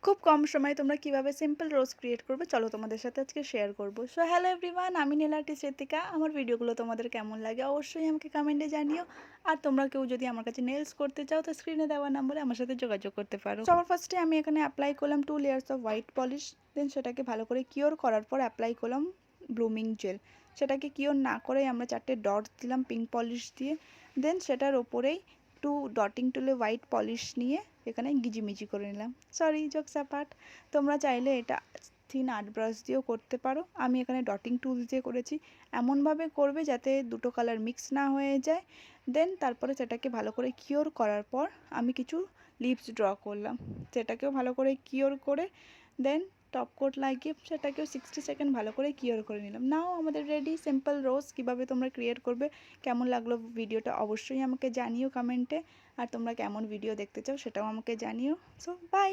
খুব কম সময়ে তোমরা কিভাবে সিম্পল রোজ ক্রিয়েট করবে চলো তোমাদের সাথে আজকে শেয়ার করব। সো হ্যালো এভরিওয়ান, আমি নীলা আর্টিস্ট ঋতিকা। আমার ভিডিওগুলো তোমাদের কেমন লাগে অবশ্যই আমাকে কমেন্টে জানিও। আর তোমরা কেউ যদি আমার কাছে নেলস করতে চাও তো স্ক্রিনে দেওয়া নাম্বারে আমার সাথে যোগাযোগ করতে পারো। সবার ফার্স্টে আমি এখানে অ্যাপ্লাই করলাম 2 লেয়ার্স অফ হোয়াইট পলিশ। দেন সেটাকে ভালো করে কিওর করার পর অ্যাপ্লাই করলাম ব্লুমিং জেল। সেটাকে কিওর না করেই আমরা 4টে ডটস দিলাম পিঙ্ক পলিশ দিয়ে। দেন সেটার ওপরেই একটু ডটিং টুলে হোয়াইট পলিশ নিয়ে এখানে গিজিমিজি করে নিলাম। Sorry, jokes apart. তোমরা চাইলে এটা থিন আর্ট ব্রাশ দিয়েও করতে পারো। আমি এখানে ডটিং টুলস দিয়ে করেছি। এমনভাবে করবে যাতে দুটো কালার মিক্স না হয়ে যায়। দেন তারপরে সেটাকে ভালো করে কিওর করার পর আমি কিছু লিপস ড্র করলাম। সেটাকেও ভালো করে কিওর করে দেন টপ কোট লাগিয়ে সেটাকেও 60 সেকেন্ড ভালো করে কিওর করে নিলাম। নাও আমাদের রেডি সিম্পল রোজ। কীভাবে তোমরা ক্রিয়েট করবে, কেমন লাগলো ভিডিওটা অবশ্যই আমাকে জানিও কমেন্টে। আর তোমরা কেমন ভিডিও দেখতে চাও সেটাও আমাকে জানিও। So by.